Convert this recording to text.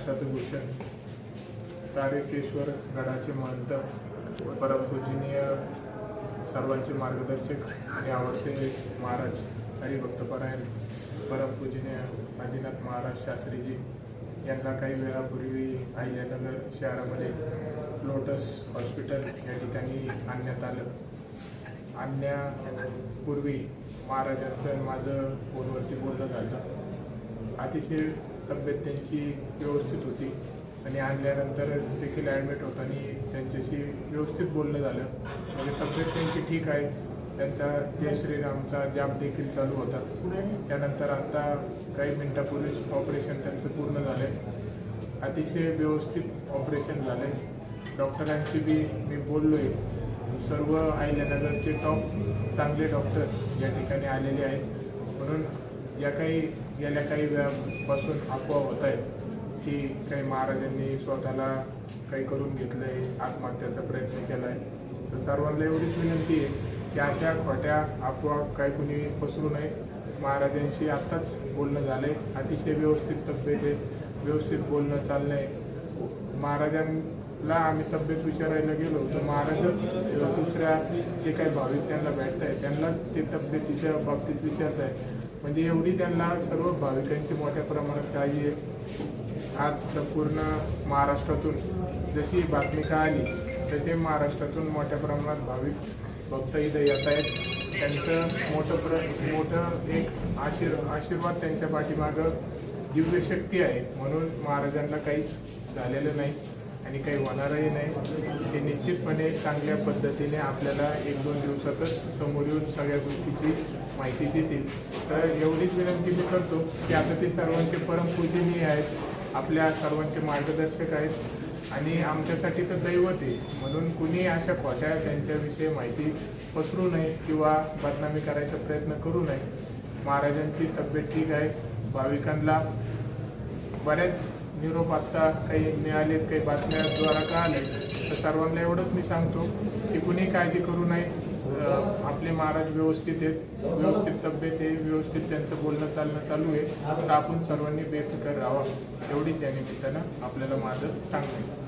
महाराष्ट्राचं भूषण तारकेश्वर गडाचे महंत परमपूजनीय सर्वांचे मार्गदर्शक आणि आवडते महाराज हरिभक्तपरायण परमपूजनीय आदिनाथ महाराज शास्त्रीजी यांना काही वेळापूर्वी अहिल्यानगर शहरामध्ये लोटस हॉस्पिटल या ठिकाणी आणण्यात आलं. आणण्यापूर्वी महाराजांचं माझं फोनवरती बोलणं झालं. अतिशय तब्येत त्यांची व्यवस्थित होती आणि आणल्यानंतर देखील ॲडमिट होताना त्यांच्याशी व्यवस्थित बोलणं झालं. म्हणजे तब्येत त्यांची ठीक आहे. त्यांचा जय श्रीरामचा जाप देखील चालू होता. त्यानंतर आता काही मिनिटापूर्वीच ऑपरेशन त्यांचं पूर्ण झालं आहे. अतिशय व्यवस्थित ऑपरेशन झालं आहे. डॉक्टरांशी बी मी बोललो आहे. सर्व अहिल्यानगरचे टॉप चांगले डॉक्टर या ठिकाणी आलेले आहेत. म्हणून ज्या काही गेल्या काही वेळापासून अफवा होत आहेत की काही महाराजांनी स्वतःला काही करून घेतलं आहे, आत्महत्याचा प्रयत्न केला आहे, तर सर्वांना एवढीच विनंती आहे की अशा खोट्या अफवा काही कुणी पसरू नये. महाराजांशी आत्ताच बोलणं झालं आहे. अतिशय व्यवस्थित तब्येत आहे, व्यवस्थित बोलणं चाललं आहे. महाराजांना आम्ही तब्येत विचारायला गेलो तर महाराजच दुसऱ्या जे काही भाविक त्यांना भेटत आहे त्यांना ते तब्येतीच्या बाबतीत विचारत आहे. म्हणजे एवढी त्यांना सर्व भाविकांची मोठ्या प्रमाणात काळजी आहे. आज संपूर्ण महाराष्ट्रातून जशी बातमी का आली तसे महाराष्ट्रातून मोठ्या प्रमाणात भाविक भक्त इथं येत आहेत. त्यांचं मोठं एक आशीर्वाद त्यांच्या पाठीमागं दिव्य शक्ती आहे. म्हणून महाराजांना काहीच झालेलं नाही आणि काही होणारही नाही. ते निश्चितपणे चांगल्या पद्धतीने आपल्याला 1-2 दिवसातच समोर येऊन सगळ्या गोष्टीची माहिती देतील. तर एवढीच विनंती मी करतो की आता ते सर्वांचे परमपूजनीय आहेत, आपल्या सर्वांचे मार्गदर्शक आहेत आणि आमच्यासाठी तर दैवत आहे. म्हणून कुणी अशा खोट्या त्यांच्याविषयी माहिती पसरू नये किंवा बदनामी करायचा प्रयत्न करू नये. महाराजांची तब्येत ठीक आहे. भाविकांना बऱ्याच निरोप आत्ता काही मिळालेत, काही बातम्याद्वारा कळाले. तर सर्वांना एवढंच मी सांगतो की कुणी काळजी करू नये. आपले महाराज व्यवस्थित आहेत, व्यवस्थित तब्येत आहे, व्यवस्थित त्यांचं बोलणं चालणं चालू आहे. तर आपण सर्वांनी बेफिकर राहावं एवढीच या निमित्तानं आपल्याला माझं सांगणं आहे.